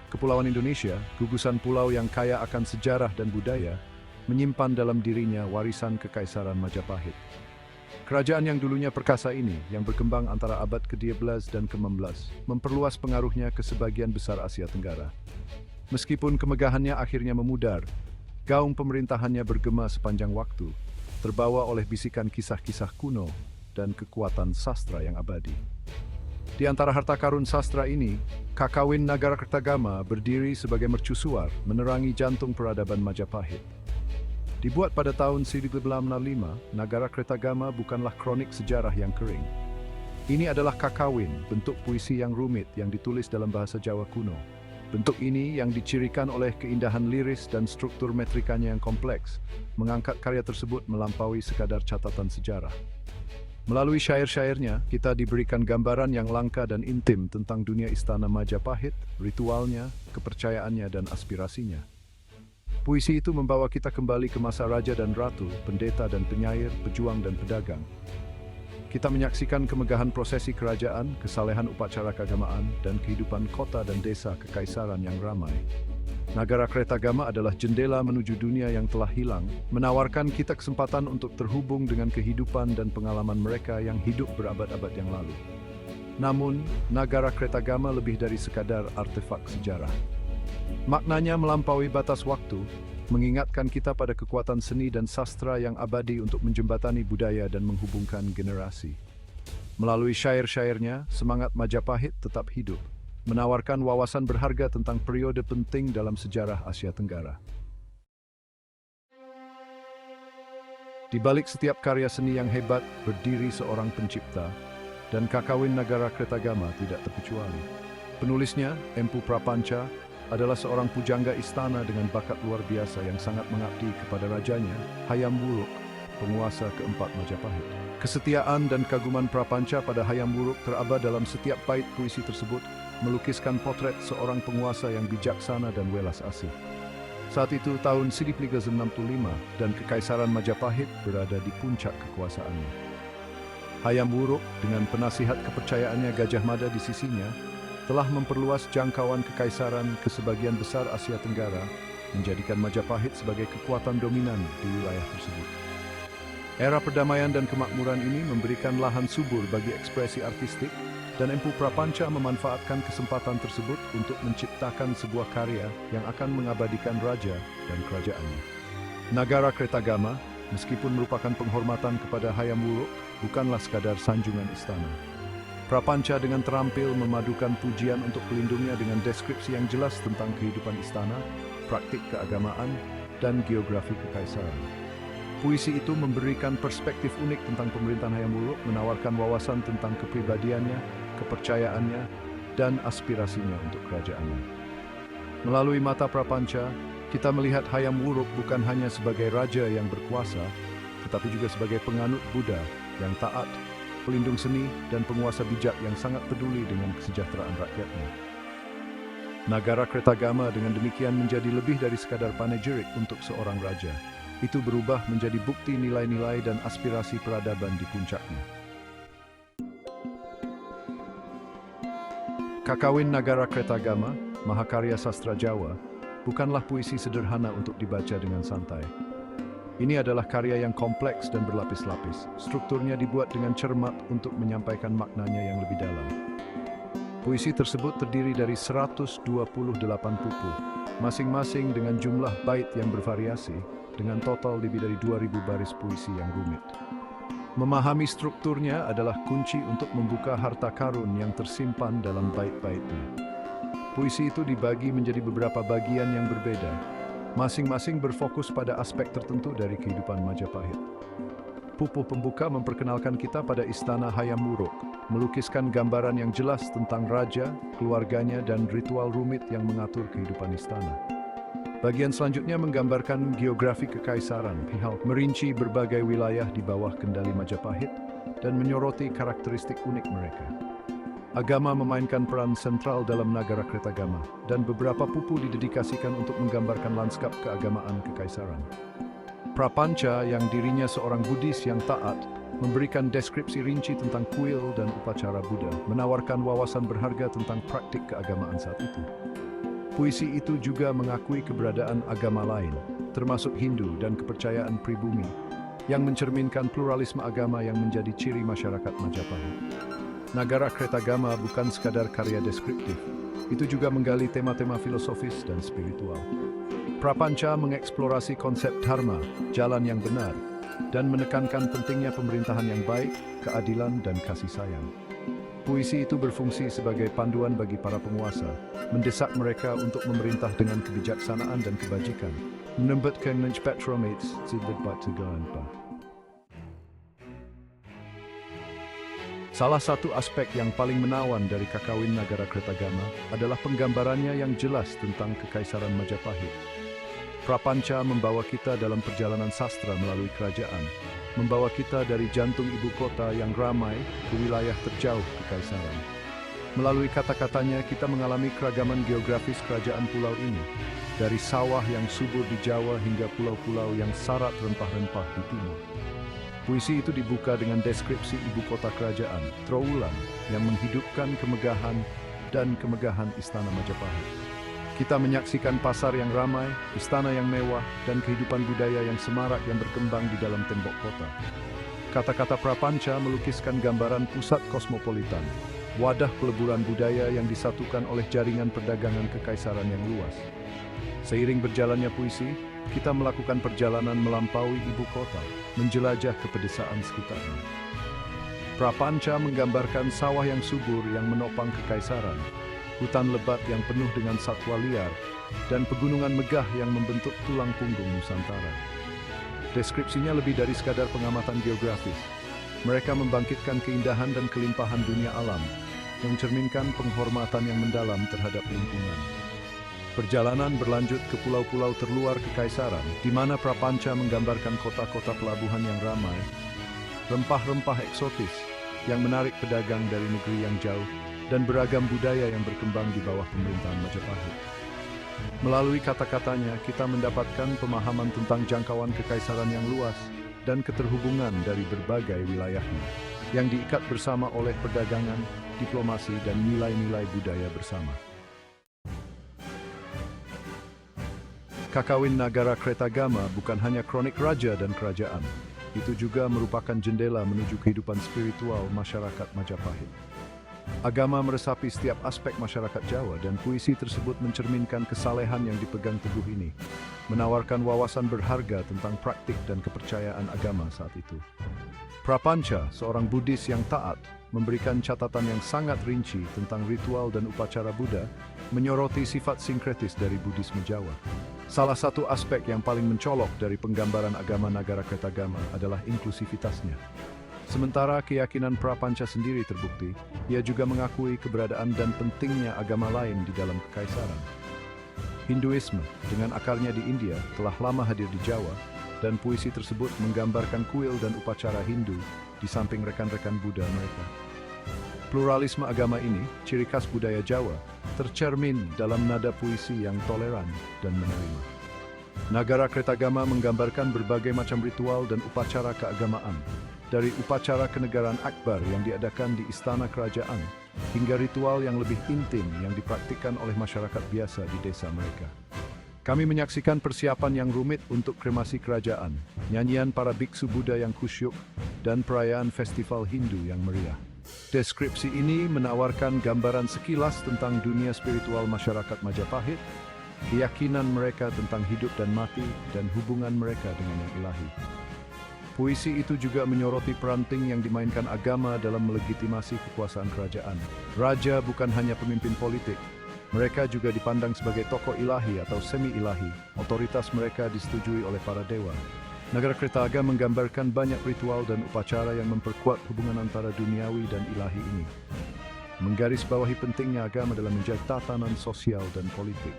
Kepulauan Indonesia, gugusan pulau yang kaya akan sejarah dan budaya, menyimpan dalam dirinya warisan Kekaisaran Majapahit. Kerajaan yang dulunya perkasa ini, yang berkembang antara abad ke-12 dan ke-16, memperluas pengaruhnya ke sebagian besar Asia Tenggara. Meskipun kemegahannya akhirnya memudar, gaung pemerintahannya bergema sepanjang waktu, terbawa oleh bisikan kisah-kisah kuno dan kekuatan sastra yang abadi. Di antara harta karun sastra ini, Kakawin Nagarakretagama berdiri sebagai mercusuar menerangi jantung peradaban Majapahit. Dibuat pada tahun 1865, Nagarakretagama bukanlah kronik sejarah yang kering. Ini adalah kakawin, bentuk puisi yang rumit yang ditulis dalam bahasa Jawa kuno. Bentuk ini yang dicirikan oleh keindahan liris dan struktur metrikanya yang kompleks, mengangkat karya tersebut melampaui sekadar catatan sejarah. Melalui syair-syairnya, kita diberikan gambaran yang langka dan intim tentang dunia istana Majapahit, ritualnya, kepercayaannya, dan aspirasinya. Puisi itu membawa kita kembali ke masa raja dan ratu, pendeta dan penyair, pejuang dan pedagang. Kita menyaksikan kemegahan prosesi kerajaan, kesalehan upacara keagamaan, dan kehidupan kota dan desa kekaisaran yang ramai. Nagarakretagama adalah jendela menuju dunia yang telah hilang, menawarkan kita kesempatan untuk terhubung dengan kehidupan dan pengalaman mereka yang hidup berabad-abad yang lalu. Namun, Nagarakretagama lebih dari sekadar artefak sejarah. Maknanya melampaui batas waktu, mengingatkan kita pada kekuatan seni dan sastra yang abadi untuk menjembatani budaya dan menghubungkan generasi. Melalui syair-syairnya, semangat Majapahit tetap hidup, menawarkan wawasan berharga tentang periode penting dalam sejarah Asia Tenggara. Di balik setiap karya seni yang hebat, berdiri seorang pencipta, dan Kakawin Nagarakretagama tidak terkecuali. Penulisnya, Empu Prapanca, adalah seorang pujangga istana dengan bakat luar biasa yang sangat mengabdi kepada rajanya, Hayam Wuruk, penguasa keempat Majapahit. Kesetiaan dan kaguman Prapanca pada Hayam Wuruk teraba dalam setiap bait puisi tersebut, melukiskan potret seorang penguasa yang bijaksana dan welas asih. Saat itu tahun 1365 dan Kekaisaran Majapahit berada di puncak kekuasaannya. Hayam Wuruk dengan penasihat kepercayaannya Gajah Mada di sisinya, telah memperluas jangkauan kekaisaran ke sebagian besar Asia Tenggara, menjadikan Majapahit sebagai kekuatan dominan di wilayah tersebut. Era perdamaian dan kemakmuran ini memberikan lahan subur bagi ekspresi artistik, dan Empu Prapanca memanfaatkan kesempatan tersebut untuk menciptakan sebuah karya yang akan mengabadikan raja dan kerajaannya. Nagarakretagama, meskipun merupakan penghormatan kepada Hayam Wuruk, bukanlah sekadar sanjungan istana. Prapanca dengan terampil memadukan pujian untuk pelindungnya dengan deskripsi yang jelas tentang kehidupan istana, praktik keagamaan, dan geografi kekaisaran. Puisi itu memberikan perspektif unik tentang pemerintahan Hayam Wuruk, menawarkan wawasan tentang kepribadiannya, kepercayaannya, dan aspirasinya untuk kerajaannya. Melalui mata Prapanca, kita melihat Hayam Wuruk bukan hanya sebagai raja yang berkuasa, tetapi juga sebagai penganut Buddha yang taat, pelindung seni, dan penguasa bijak yang sangat peduli dengan kesejahteraan rakyatnya. Nagarakretagama dengan demikian menjadi lebih dari sekadar panegyric untuk seorang raja. Itu berubah menjadi bukti nilai-nilai dan aspirasi peradaban di puncaknya. Kakawin Nagarakretagama, mahakarya sastra Jawa, bukanlah puisi sederhana untuk dibaca dengan santai. Ini adalah karya yang kompleks dan berlapis-lapis. Strukturnya dibuat dengan cermat untuk menyampaikan maknanya yang lebih dalam. Puisi tersebut terdiri dari 128 pupu, masing-masing dengan jumlah bait yang bervariasi, dengan total lebih dari 2000 baris puisi yang rumit. Memahami strukturnya adalah kunci untuk membuka harta karun yang tersimpan dalam bait-baitnya. Puisi itu dibagi menjadi beberapa bagian yang berbeda, masing-masing berfokus pada aspek tertentu dari kehidupan Majapahit. Pupu pembuka memperkenalkan kita pada istana Hayam Wuruk, melukiskan gambaran yang jelas tentang raja, keluarganya, dan ritual rumit yang mengatur kehidupan istana. Bagian selanjutnya menggambarkan geografi kekaisaran, merinci berbagai wilayah di bawah kendali Majapahit, dan menyoroti karakteristik unik mereka. Agama memainkan peran sentral dalam Nagarakretagama, dan beberapa pupu didedikasikan untuk menggambarkan lanskap keagamaan kekaisaran. Prapanca, yang dirinya seorang Buddhis yang taat, memberikan deskripsi rinci tentang kuil dan upacara Buddha, menawarkan wawasan berharga tentang praktik keagamaan saat itu. Puisi itu juga mengakui keberadaan agama lain, termasuk Hindu dan kepercayaan pribumi, yang mencerminkan pluralisme agama yang menjadi ciri masyarakat Majapahit. Nagara Kretagama bukan sekadar karya deskriptif, itu juga menggali tema-tema filosofis dan spiritual. Prapanca mengeksplorasi konsep dharma, jalan yang benar, dan menekankan pentingnya pemerintahan yang baik, keadilan, dan kasih sayang. Puisi itu berfungsi sebagai panduan bagi para penguasa, mendesak mereka untuk memerintah dengan kebijaksanaan dan kebajikan, menembutkan patromates sidlebat tegaanpa. Salah satu aspek yang paling menawan dari Kakawin Nagara Kretagama adalah penggambarannya yang jelas tentang Kekaisaran Majapahit. Prapanca membawa kita dalam perjalanan sastra melalui kerajaan, membawa kita dari jantung ibu kota yang ramai ke wilayah terjauh Kekaisaran. Melalui kata-katanya kita mengalami keragaman geografis kerajaan pulau ini, dari sawah yang subur di Jawa hingga pulau-pulau yang syarat rempah-rempah di timur. Puisi itu dibuka dengan deskripsi ibu kota kerajaan, Trowulan, yang menghidupkan kemegahan dan kemegahan Istana Majapahit. Kita menyaksikan pasar yang ramai, istana yang mewah, dan kehidupan budaya yang semarak yang berkembang di dalam tembok kota. Kata-kata Prapanca melukiskan gambaran pusat kosmopolitan, wadah peleburan budaya yang disatukan oleh jaringan perdagangan kekaisaran yang luas. Seiring berjalannya puisi, kita melakukan perjalanan melampaui ibu kota, menjelajah ke pedesaan sekitarnya. Prapanca menggambarkan sawah yang subur yang menopang kekaisaran, hutan lebat yang penuh dengan satwa liar, dan pegunungan megah yang membentuk tulang punggung Nusantara. Deskripsinya lebih dari sekadar pengamatan geografis. Mereka membangkitkan keindahan dan kelimpahan dunia alam, yang mencerminkan penghormatan yang mendalam terhadap lingkungan. Perjalanan berlanjut ke pulau-pulau terluar Kekaisaran, di mana Prapanca menggambarkan kota-kota pelabuhan yang ramai, rempah-rempah eksotis yang menarik pedagang dari negeri yang jauh, dan beragam budaya yang berkembang di bawah pemerintahan Majapahit. Melalui kata-katanya, kita mendapatkan pemahaman tentang jangkauan kekaisaran yang luas dan keterhubungan dari berbagai wilayahnya, yang diikat bersama oleh perdagangan, diplomasi, dan nilai-nilai budaya bersama. Kakawin Nagara Kretagama bukan hanya kronik raja dan kerajaan, itu juga merupakan jendela menuju kehidupan spiritual masyarakat Majapahit. Agama meresapi setiap aspek masyarakat Jawa dan puisi tersebut mencerminkan kesalehan yang dipegang teguh ini, menawarkan wawasan berharga tentang praktik dan kepercayaan agama saat itu. Prapanca, seorang Buddhis yang taat, memberikan catatan yang sangat rinci tentang ritual dan upacara Buddha, menyoroti sifat sinkretis dari Buddhisme Jawa. Salah satu aspek yang paling mencolok dari penggambaran agama Nagara Kretagama adalah inklusivitasnya. Sementara keyakinan Prapanca sendiri terbukti, ia juga mengakui keberadaan dan pentingnya agama lain di dalam kekaisaran. Hinduisme, dengan akarnya di India, telah lama hadir di Jawa, dan puisi tersebut menggambarkan kuil dan upacara Hindu di samping rekan-rekan Buddha mereka. Pluralisme agama ini, ciri khas budaya Jawa, tercermin dalam nada puisi yang toleran dan menerima. Nagara Kretagama menggambarkan berbagai macam ritual dan upacara keagamaan, dari upacara kenegaraan akbar yang diadakan di istana kerajaan, hingga ritual yang lebih intim yang dipraktikkan oleh masyarakat biasa di desa mereka. Kami menyaksikan persiapan yang rumit untuk kremasi kerajaan, nyanyian para biksu Buddha yang khusyuk, dan perayaan festival Hindu yang meriah. Deskripsi ini menawarkan gambaran sekilas tentang dunia spiritual masyarakat Majapahit, keyakinan mereka tentang hidup dan mati, dan hubungan mereka dengan yang ilahi. Puisi itu juga menyoroti peran penting yang dimainkan agama dalam melegitimasi kekuasaan kerajaan. Raja bukan hanya pemimpin politik, mereka juga dipandang sebagai tokoh ilahi atau semi-ilahi. Otoritas mereka disetujui oleh para dewa. Nagara Kretagama menggambarkan banyak ritual dan upacara yang memperkuat hubungan antara duniawi dan ilahi ini, menggarisbawahi pentingnya agama dalam menjaga tatanan sosial dan politik.